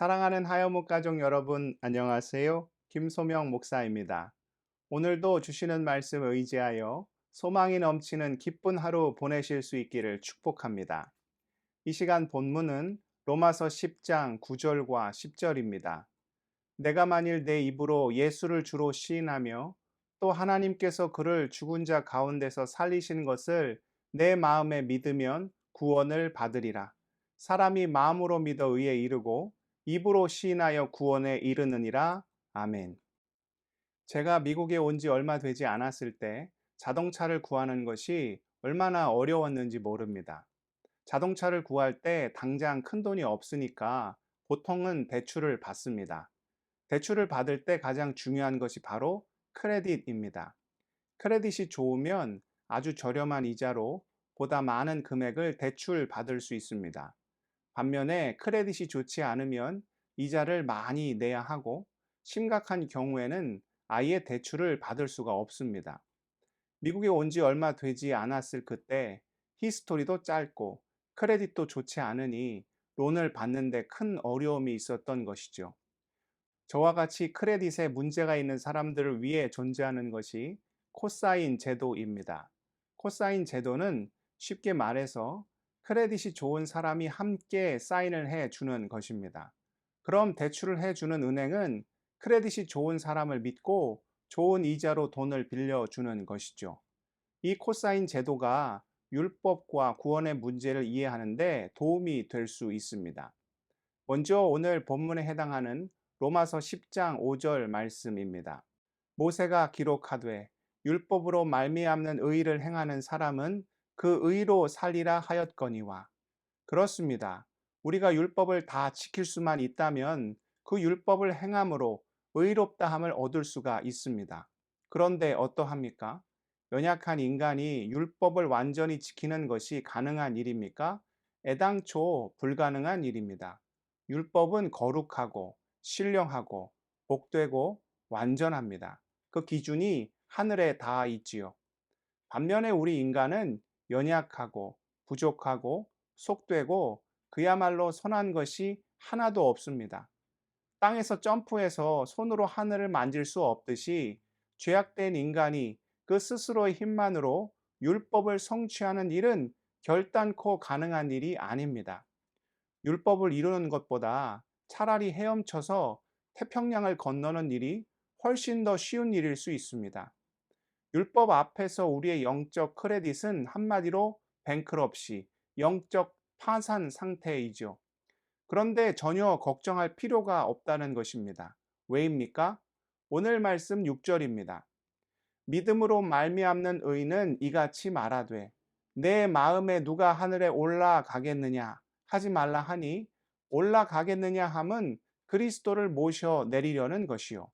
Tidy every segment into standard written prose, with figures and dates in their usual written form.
사랑하는 하여목 가족 여러분, 안녕하세요. 김소명 목사입니다. 오늘도 주시는 말씀 의지하여 소망이 넘치는 기쁜 하루 보내실 수 있기를 축복합니다. 이 시간 본문은 로마서 10장 9절과 10절입니다. 내가 만일 내 입으로 예수를 주로 시인하며 또 하나님께서 그를 죽은 자 가운데서 살리신 것을 내 마음에 믿으면 구원을 받으리라. 사람이 마음으로 믿어 의에 이르고 입으로 시인하여 구원에 이르느니라. 아멘. 제가 미국에 온 지 얼마 되지 않았을 때 자동차를 구하는 것이 얼마나 어려웠는지 모릅니다. 자동차를 구할 때 당장 큰 돈이 없으니까 보통은 대출을 받습니다. 대출을 받을 때 가장 중요한 것이 바로 크레딧입니다. 크레딧이 좋으면 아주 저렴한 이자로 보다 많은 금액을 대출 받을 수 있습니다. 반면에 크레딧이 좋지 않으면 이자를 많이 내야 하고 심각한 경우에는 아예 대출을 받을 수가 없습니다. 미국에 온 지 얼마 되지 않았을 그때 히스토리도 짧고 크레딧도 좋지 않으니 론을 받는데 큰 어려움이 있었던 것이죠. 저와 같이 크레딧에 문제가 있는 사람들을 위해 존재하는 것이 코사인 제도입니다. 코사인 제도는 쉽게 말해서 크레딧이 좋은 사람이 함께 사인을 해 주는 것입니다. 그럼 대출을 해 주는 은행은 크레딧이 좋은 사람을 믿고 좋은 이자로 돈을 빌려주는 것이죠. 이 코사인 제도가 율법과 구원의 문제를 이해하는데 도움이 될 수 있습니다. 먼저 오늘 본문에 해당하는 로마서 10장 5절 말씀입니다. 모세가 기록하되 율법으로 말미암는 의를 행하는 사람은 그 의로 살리라 하였거니와. 그렇습니다. 우리가 율법을 다 지킬 수만 있다면 그 율법을 행함으로 의롭다함을 얻을 수가 있습니다. 그런데 어떠합니까? 연약한 인간이 율법을 완전히 지키는 것이 가능한 일입니까? 애당초 불가능한 일입니다. 율법은 거룩하고 신령하고 복되고 완전합니다. 그 기준이 하늘에 닿아 있지요. 반면에 우리 인간은 연약하고 부족하고 속되고 그야말로 선한 것이 하나도 없습니다. 땅에서 점프해서 손으로 하늘을 만질 수 없듯이 죄악된 인간이 그 스스로의 힘만으로 율법을 성취하는 일은 결단코 가능한 일이 아닙니다. 율법을 이루는 것보다 차라리 헤엄쳐서 태평양을 건너는 일이 훨씬 더 쉬운 일일 수 있습니다. 율법 앞에서 우리의 영적 크레딧은 한마디로 뱅크럽시, 영적 파산 상태이죠. 그런데 전혀 걱정할 필요가 없다는 것입니다. 왜입니까? 오늘 말씀 6절입니다. 믿음으로 말미암는 의는 이같이 말하되 내 마음에 누가 하늘에 올라가겠느냐 하지 말라 하니 올라가겠느냐 함은 그리스도를 모셔 내리려는 것이요.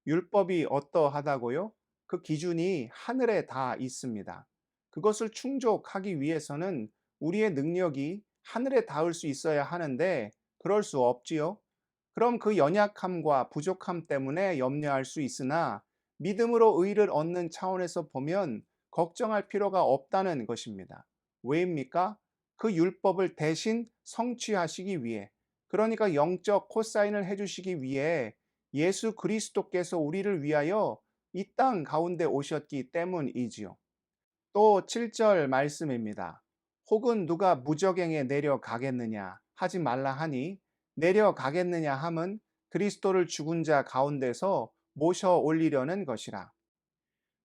율법이 어떠하다고요? 그 기준이 하늘에 다 있습니다. 그것을 충족하기 위해서는 우리의 능력이 하늘에 닿을 수 있어야 하는데 그럴 수 없지요. 그럼 그 연약함과 부족함 때문에 염려할 수 있으나 믿음으로 의를 얻는 차원에서 보면 걱정할 필요가 없다는 것입니다. 왜입니까? 그 율법을 대신 성취하시기 위해, 그러니까 영적 코사인을 해주시기 위해 예수 그리스도께서 우리를 위하여 이 땅 가운데 오셨기 때문이지요. 또 7절 말씀입니다. 혹은 누가 무적행에 내려가겠느냐 하지 말라 하니 내려가겠느냐 함은 그리스도를 죽은 자 가운데서 모셔 올리려는 것이라.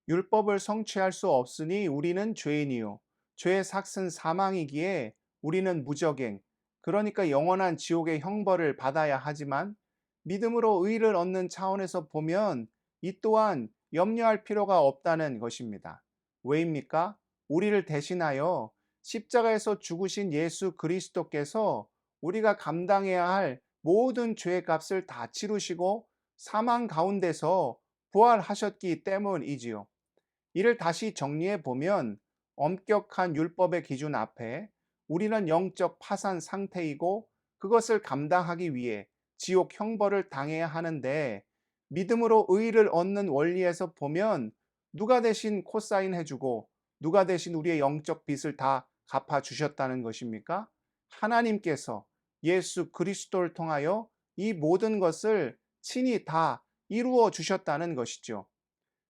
율법을 성취할 수 없으니 우리는 죄인이요 죄의 삭은 사망이기에 우리는 무적행, 그러니까 영원한 지옥의 형벌을 받아야 하지만 믿음으로 의를 얻는 차원에서 보면 이 또한 염려할 필요가 없다는 것입니다. 왜입니까? 우리를 대신하여 십자가에서 죽으신 예수 그리스도께서 우리가 감당해야 할 모든 죄의 값을 다 치르시고 사망 가운데서 부활하셨기 때문이지요. 이를 다시 정리해 보면 엄격한 율법의 기준 앞에 우리는 영적 파산 상태이고 그것을 감당하기 위해 지옥 형벌을 당해야 하는데 믿음으로 의를 얻는 원리에서 보면 누가 대신 코사인 해주고 누가 대신 우리의 영적 빚을 다 갚아 주셨다는 것입니까? 하나님께서 예수 그리스도를 통하여 이 모든 것을 친히 다 이루어 주셨다는 것이죠.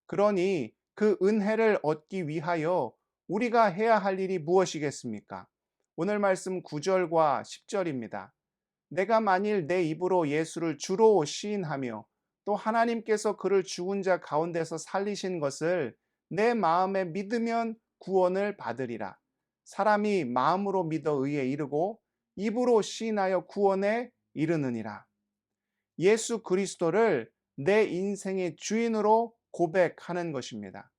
그러니 그 은혜를 얻기 위하여 우리가 해야 할 일이 무엇이겠습니까? 오늘 말씀 9절과 10절입니다. 내가 만일 내 입으로 예수를 주로 시인하며 또 하나님께서 그를 죽은 자 가운데서 살리신 것을 내 마음에 믿으면 구원을 받으리라. 사람이 마음으로 믿어 의에 이르고 입으로 시인하여 구원에 이르느니라. 예수 그리스도를 내 인생의 주인으로 고백하는 것입니다.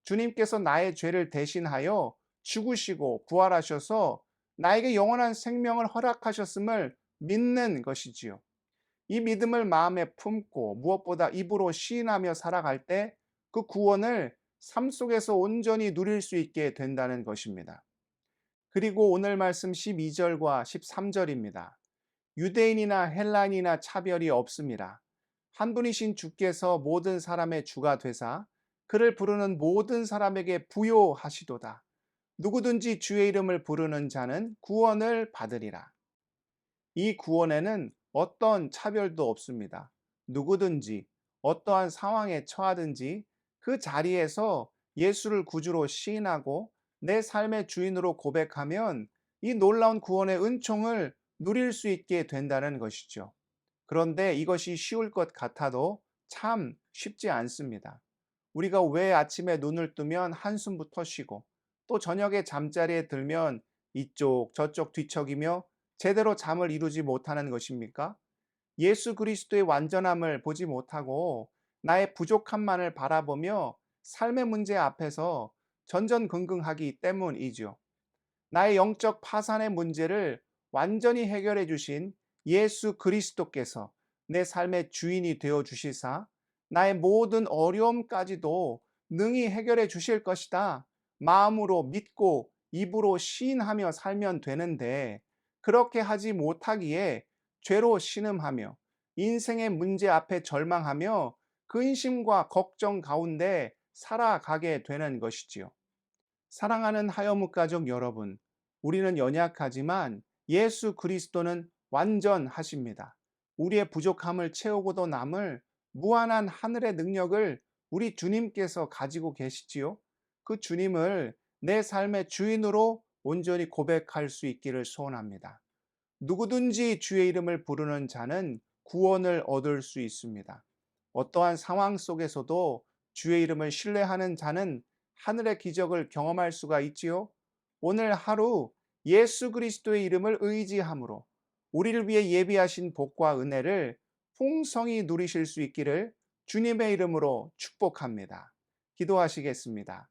주님께서 나의 죄를 대신하여 죽으시고 부활하셔서 나에게 영원한 생명을 허락하셨음을 믿는 것이지요. 이 믿음을 마음에 품고 무엇보다 입으로 시인하며 살아갈 때 그 구원을 삶 속에서 온전히 누릴 수 있게 된다는 것입니다. 그리고 오늘 말씀 12절과 13절입니다. 유대인이나 헬라인이나 차별이 없습니다. 한 분이신 주께서 모든 사람의 주가 되사 그를 부르는 모든 사람에게 부요하시도다. 누구든지 주의 이름을 부르는 자는 구원을 받으리라. 이 구원에는 어떤 차별도 없습니다. 누구든지 어떠한 상황에 처하든지 그 자리에서 예수를 구주로 시인하고 내 삶의 주인으로 고백하면 이 놀라운 구원의 은총을 누릴 수 있게 된다는 것이죠. 그런데 이것이 쉬울 것 같아도 참 쉽지 않습니다. 우리가 왜 아침에 눈을 뜨면 한숨부터 쉬고 또 저녁에 잠자리에 들면 이쪽 저쪽 뒤척이며 제대로 잠을 이루지 못하는 것입니까? 예수 그리스도의 완전함을 보지 못하고 나의 부족함만을 바라보며 삶의 문제 앞에서 전전긍긍하기 때문이죠. 나의 영적 파산의 문제를 완전히 해결해 주신 예수 그리스도께서 내 삶의 주인이 되어 주시사 나의 모든 어려움까지도 능히 해결해 주실 것이다. 마음으로 믿고 입으로 시인하며 살면 되는데 그렇게 하지 못하기에 죄로 신음하며 인생의 문제 앞에 절망하며 근심과 걱정 가운데 살아가게 되는 것이지요. 사랑하는 하여묵 가족 여러분, 우리는 연약하지만 예수 그리스도는 완전하십니다. 우리의 부족함을 채우고도 남을 무한한 하늘의 능력을 우리 주님께서 가지고 계시지요. 그 주님을 내 삶의 주인으로 온전히 고백할 수 있기를 소원합니다. 누구든지 주의 이름을 부르는 자는 구원을 얻을 수 있습니다. 어떠한 상황 속에서도 주의 이름을 신뢰하는 자는 하늘의 기적을 경험할 수가 있지요. 오늘 하루 예수 그리스도의 이름을 의지함으로 우리를 위해 예비하신 복과 은혜를 풍성히 누리실 수 있기를 주님의 이름으로 축복합니다. 기도하시겠습니다.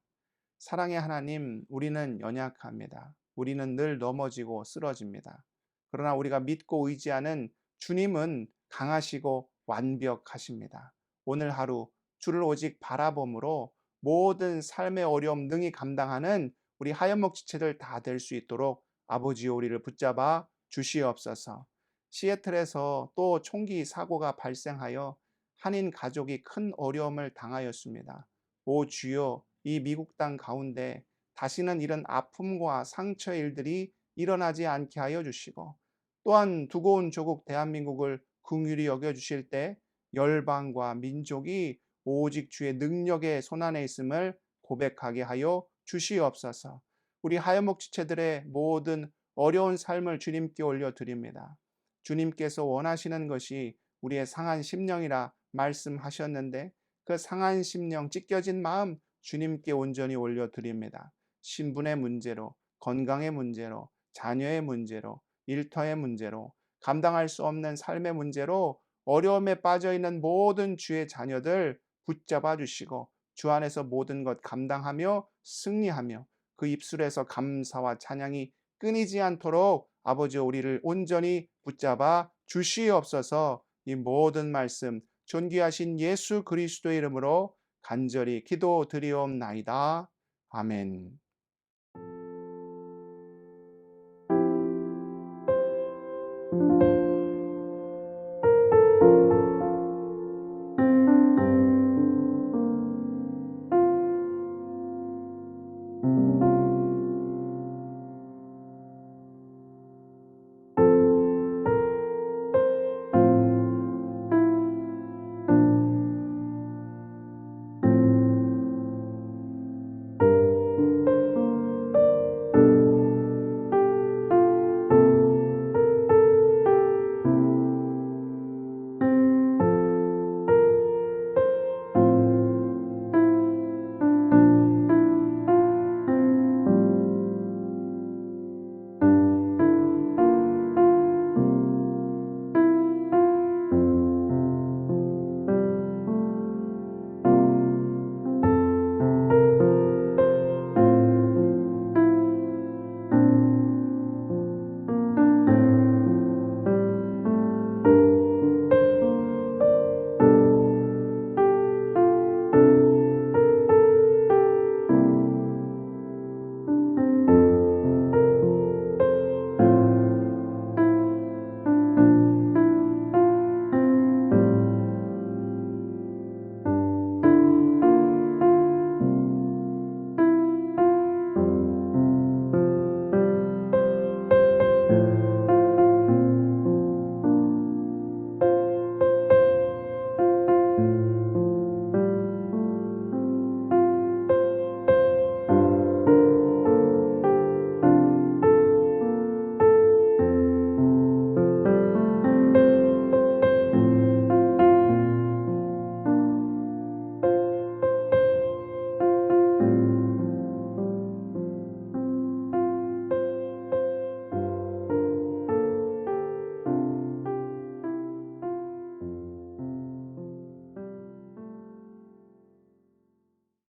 사랑의 하나님, 우리는 연약합니다. 우리는 늘 넘어지고 쓰러집니다. 그러나 우리가 믿고 의지하는 주님은 강하시고 완벽하십니다. 오늘 하루 주를 오직 바라봄으로 모든 삶의 어려움 능히 감당하는 우리 하얀목 지체들 다 될 수 있도록 아버지여 우리를 붙잡아 주시옵소서. 시애틀에서 또 총기 사고가 발생하여 한인 가족이 큰 어려움을 당하였습니다. 오 주여, 이 미국 땅 가운데 다시는 이런 아픔과 상처의 일들이 일어나지 않게 하여 주시고 또한 두고 온 조국 대한민국을 긍휼히 여겨 주실 때 열방과 민족이 오직 주의 능력의 손안에 있음을 고백하게 하여 주시옵소서. 우리 하얀목 지체들의 모든 어려운 삶을 주님께 올려드립니다. 주님께서 원하시는 것이 우리의 상한 심령이라 말씀하셨는데 그 상한 심령, 찢겨진 마음 주님께 온전히 올려드립니다. 신분의 문제로, 건강의 문제로, 자녀의 문제로, 일터의 문제로, 감당할 수 없는 삶의 문제로 어려움에 빠져 있는 모든 주의 자녀들 붙잡아 주시고 주 안에서 모든 것 감당하며 승리하며 그 입술에서 감사와 찬양이 끊이지 않도록 아버지 우리를 온전히 붙잡아 주시옵소서. 이 모든 말씀 존귀하신 예수 그리스도의 이름으로 간절히 기도드리옵나이다. 아멘.